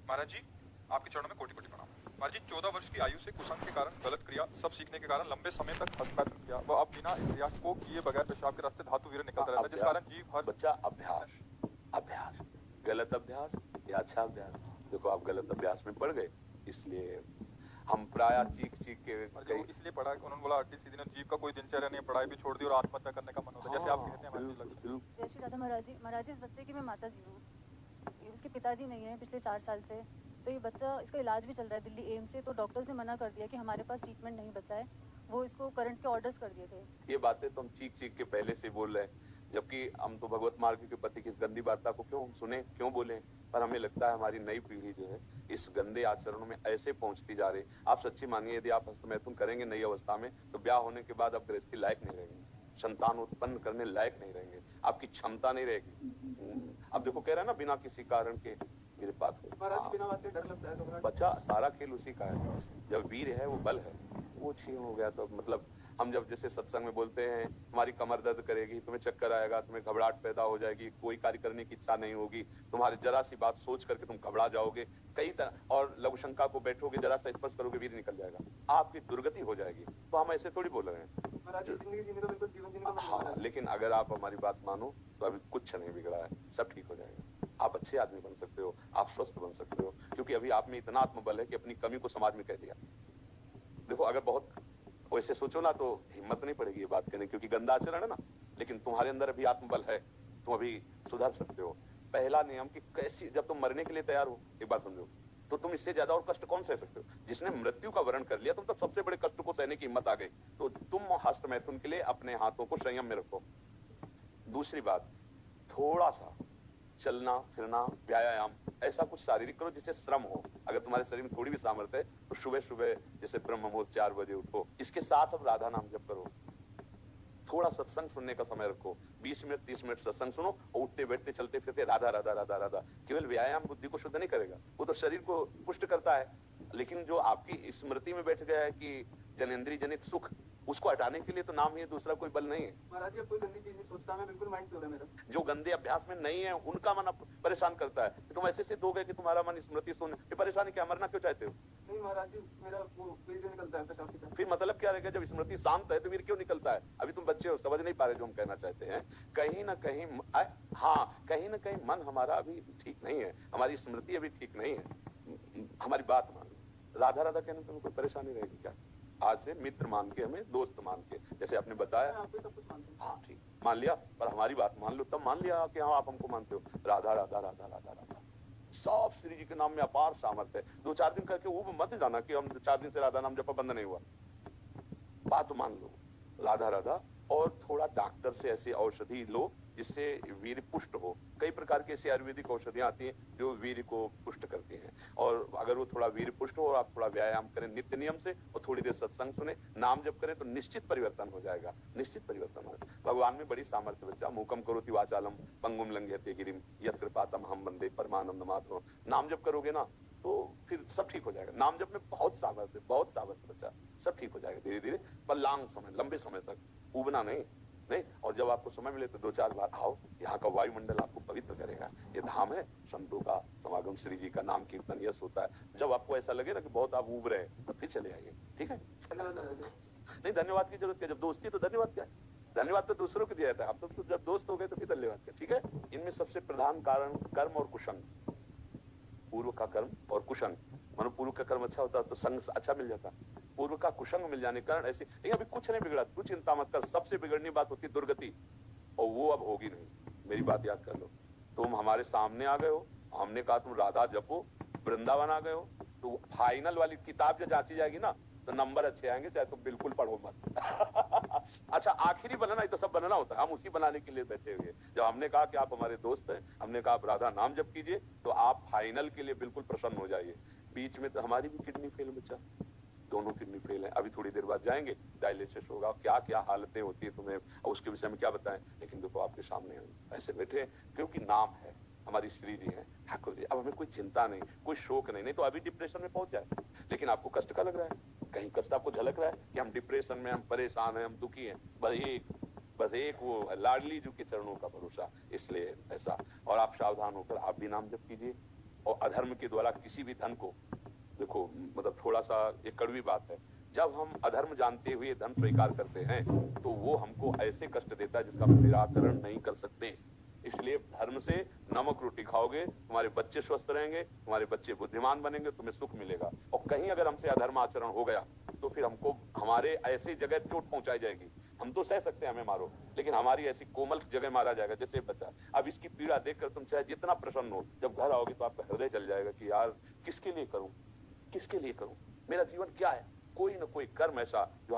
महाराज जी, आपके चरणों में कोटि कोटि प्रणाम। महाराज जी, 14 वर्ष की आयु से कुसंग के कारण गलत क्रिया सब सीखने के कारण लंबे समय तक हस्तक्षेप किया। वह अब बिना इस क्रिया को किए बगैर पेशाब के रास्ते धातु वीर्य निकलता रहता है, जिस कारण जीव हर बच्चा अभ्यास अभ्यास गलत अभ्यास या अच्छा अभ्यास। देखो आप गलत अभ्यास में पड़ गए, इसलिए हम प्राय चीख चीख के इसलिए पढ़ा कि उन्होंने बोला 38 दिन जीव का कोई दिनचर्या नहीं, पढ़ाई भी छोड़ दी और आत्महत्या करने का मन होता है, जैसे आप कहते हैं महाराज जी। जय श्री राधा महाराज जी। महाराज जी, इस बच्चे की मैं माता जी हूँ, इसके पिताजी नहीं है पिछले 4 साल से। तो ये बच्चा, इसका इलाज भी चल रहा है दिल्ली एम्स से, तो डॉक्टर्स ने मना कर दिया कि हमारे पास ट्रीटमेंट नहीं बचा है, वो इसको करंट के ऑर्डर्स कर दिए थे। ये बातें तो हम चीख चीख के पहले से बोल रहे हैं, जबकि हम तो भगवत मार्ग के प्रति की इस गंदी वार्ता को क्यों सुने, क्यों बोले। पर हमें लगता है हमारी नई पीढ़ी जो है इस गंदे आचरणों में ऐसे पहुंचती जा रही। आप सच्ची मानिए, यदि आप हस्तमैथुन करेंगे नई अवस्था में तो ब्याह होने के बाद आप गृहस्थी लायक नहीं रहेंगे, संतान उत्पन्न करने लायक नहीं रहेंगे, आपकी क्षमता नहीं रहेगी। अब देखो कह रहा है ना, बिना किसी कारण के मेरे पास बिना बात के डर लगता है। बच्चा सारा खेल उसी का है। जब वीर है वो बल है, वो छीन हो गया तो मतलब हम जब जैसे सत्संग में बोलते हैं हमारी कमर दर्द करेगी, तुम्हें चक्कर आएगा, तुम्हें घबराहट पैदा हो जाएगी, कोई कार्य करने की इच्छा नहीं होगी, तुम्हारी जरा सी बात सोच करके तुम घबरा जाओगे कई तरह, और लघु शंका को बैठोगे, जरा सा स्पर्श करोगे वीर निकल जाएगा, आपकी दुर्गति हो जाएगी। तो हम ऐसे थोड़ी बोल रहे हैं। हाँ, लेकिन अगर आप हमारी बात मानो तो अभी कुछ नहीं बिगड़ा है, सब ठीक हो जाएगा। आप अच्छे आदमी बन सकते हो, आप स्वस्थ बन सकते हो, क्योंकि अभी आप में इतना आत्मबल है कि अपनी कमी को समाज में कह दिया। देखो अगर बहुत वैसे सोचो ना तो हिम्मत नहीं पड़ेगी ये बात कहने, क्योंकि गंदा आचरण है ना, लेकिन तुम्हारे अंदर अभी आत्मबल है, तुम अभी सुधर सकते हो। पहला नियम कि कैसी, जब तुम मरने के लिए तैयार हो, एक बात समझो, तो तुम इससे ज्यादा और कष्ट कौन सह सकते हो। जिसने मृत्यु का वर्ण कर लिया, तुम तब सबसे बड़े कष्ट को सहने की हिम्मत आ गई। तो तुम हस्तमैथुन के लिए अपने हाथों को संयम में रखो। दूसरी बात, थोड़ा सा चलना फिरना, व्यायाम, ऐसा कुछ शारीरिक करो जिससे श्रम हो। अगर तुम्हारे शरीर में थोड़ी भी सामर्थ्य है तो सुबह सुबह जैसे ब्रह्म मुहूर्त 4 बजे उठो। इसके साथ अब राधा नाम जप करो। थोड़ा सत्संग सुनने का समय रखो, 20 मिनट 30 मिनट सत्संग सुनो, और उठते बैठते चलते फिरते राधा राधा राधा राधा। केवल व्यायाम बुद्धि को शुद्ध नहीं करेगा, वो तो शरीर को पुष्ट करता है, लेकिन जो आपकी स्मृति में बैठ गया है कि जनेंद्रिय जनित सुख, उसको हटाने के लिए तो नाम ही है, दूसरा कोई बल नहीं है। महाराज जी, कोई गंदी चीज नहीं सोचता, मैं बिल्कुल माइंड प्योर है मेरा। जो गंदे अभ्यास में नहीं है उनका मन परेशान करता है। तुम ऐसे सिद्ध हो गए कि तुम्हारा मन स्मृति सुन, परेशानी क्या, मरना क्यों चाहते हो? नहीं महाराज जी, मेरा वो वीर क्यों निकलता है पेशाब के साथ। फिर मतलब क्या रहेगा, जब स्मृति शांत है तो वीर क्यों निकलता है? अभी तुम बच्चे हो, समझ नहीं पा रहे जो हम कहना चाहते हैं। कहीं ना कहीं हाँ, कहीं ना कहीं मन हमारा अभी ठीक नहीं है, हमारी स्मृति अभी ठीक नहीं है। हमारी बात मान, राधा राधा कहने में कोई परेशानी रहेगी क्या? आज से मित्र मान के, हमें दोस्त मान के, जैसे आपने बताया। सब कुछ मानते हैं। हाँ ठीक, मान लिया, पर हमारी बात मान लो, तब मान लिया कि हाँ आप हमको मानते हो। राधा राधा राधा राधा राधा, सब श्री जी के नाम में अपार सामर्थ्य है। 2-4 दिन करके वो मत जाना कि हम 4 दिन से राधा नाम जपा बंद नहीं हुआ। बात मान लो, राधा राधा, और थोड़ा डॉक्टर से ऐसी औषधि लो जिससे वीर पुष्ट हो। कई प्रकार की ऐसी आयुर्वेदिक औषधियां आती हैं जो वीर को पुष्ट करती हैं, और अगर वो थोड़ा वीर पुष्ट हो और आप थोड़ा व्यायाम करें नित्य नियम से, और थोड़ी देर सत्संग सुने, नाम जप करें, तो निश्चित परिवर्तन हो जाएगा, निश्चित परिवर्तन हो जाएगा। भगवान में बड़ी सामर्थ्य बच्चा। मूकम करोति वाचालम पंगुम लंघयते गिरिम यत् कृपातम हम वंदे परमानंद मातरम। नाम जप करोगे ना तो फिर सब ठीक हो जाएगा। नाम जप में बहुत सामर्थ्य बच्चा, सब ठीक हो जाएगा धीरे धीरे, पर लॉन्ग समय, लंबे समय तक, उबना नहीं। और जब आपको समय मिले तो 2-4 बार आओ, यहाँ का वायुमंडल आपको पवित्र करेगा। ये धाम है संतों का समागम, श्री जी का नाम कीर्तन यश होता है। जब आपको ऐसा लगे ना कि बहुत आप उब रहे हैं तो फिर चले आइए, ठीक है? नहीं, धन्यवाद की जरूरत क्या, जब दोस्ती तो धन्यवाद क्या है? धन्यवाद तो दूसरों को दिया जाता है, आप तो जब दोस्त हो गए तो फिर धन्यवाद क्या, ठीक है? इनमें सबसे प्रधान कारण कर्म और कुसंग, पूर्व का कर्म और कुसंग। मानो पूर्व का कर्म अच्छा होता तो संग अच्छा मिल जाता, पूर्व का कुसंग मिल जाने के कारण ऐसे। लेकिन अभी कुछ नहीं बिगड़ा, तू चिंता मत कर। सबसे बिगड़नी बात होती है दुर्गति, और वो अब होगी नहीं। मेरी बात याद कर लो, तुम हमारे सामने आ गए हो, हमने कहा तुम राधा जपो, वृंदावन आ गए हो, तो फाइनल वाली किताब जब जांची जाएगी ना तो नंबर अच्छे आएंगे, चाहे तुम बिल्कुल पढ़ो मत। अच्छा, आखिरी बनाना ही तो सब बनाना होता है, हम उसी बनाने के लिए बैठे हुए। जब हमने कहा कि आप हमारे दोस्त हैं, हमने कहा आप राधा नाम जप कीजिए, तो आप फाइनल के लिए बिल्कुल प्रसन्न हो जाइए। बीच में तो हमारी भी किडनी फेल बच्चा, दोनों किडनी फेल है। अभी थोड़ी देर बाद जाएंगे, डायलिसिस होगा, क्या क्या हालतें होती है तुम्हें, और उसके विषय में क्या बताएं। लेकिन देखो आपके सामने ऐसे बैठे, क्योंकि नाम है, हमारी श्री जी है, ठाकुर जी। अब हमें कोई चिंता नहीं, कोई शोक नहीं तो अभी डिप्रेशन में पहुंच जाए। लेकिन आपको कष्ट का लग रहा है, कहीं कष्ट आपको झलक रहा है कि हम डिप्रेशन में, हम परेशान हैं, हम दुखी हैं, बस एक वो लाडली जी के चरणों का भरोसा, इसलिए ऐसा। और आप सावधान होकर आप भी नाम जप कीजिए, और अधर्म के द्वारा किसी भी धन को, देखो मतलब थोड़ा सा एक कड़वी बात है, जब हम अधर्म जानते हुए धन स्वीकार करते हैं तो वो हमको ऐसे कष्ट देता है जिसका हम निराकरण नहीं कर सकते। इसलिए धर्म से नमक रोटी खाओगे, तुम्हारे बच्चे स्वस्थ रहेंगे, तुम्हारे बच्चे बुद्धिमान बनेंगे, तुम्हें सुख मिलेगा। और कहीं अगर हमसे अधर्म आचरण हो गया तो फिर हमको हमारे ऐसी जगह चोट पहुंचाई जाएगी। हम तो सह सकते हैं हमें मारो, लेकिन हमारी ऐसी कोमल जगह मारा जाएगा जैसे बच्चा। अब इसकी पीड़ा देखकर तुम चाहे जितना प्रसन्न हो, जब घर आओगे तो आपका हृदय चल जाएगा कि यार किसके लिए करूं, किसके लिए करूं, मेरा जीवन क्या है। कोई ना कोई कर्म ऐसा जो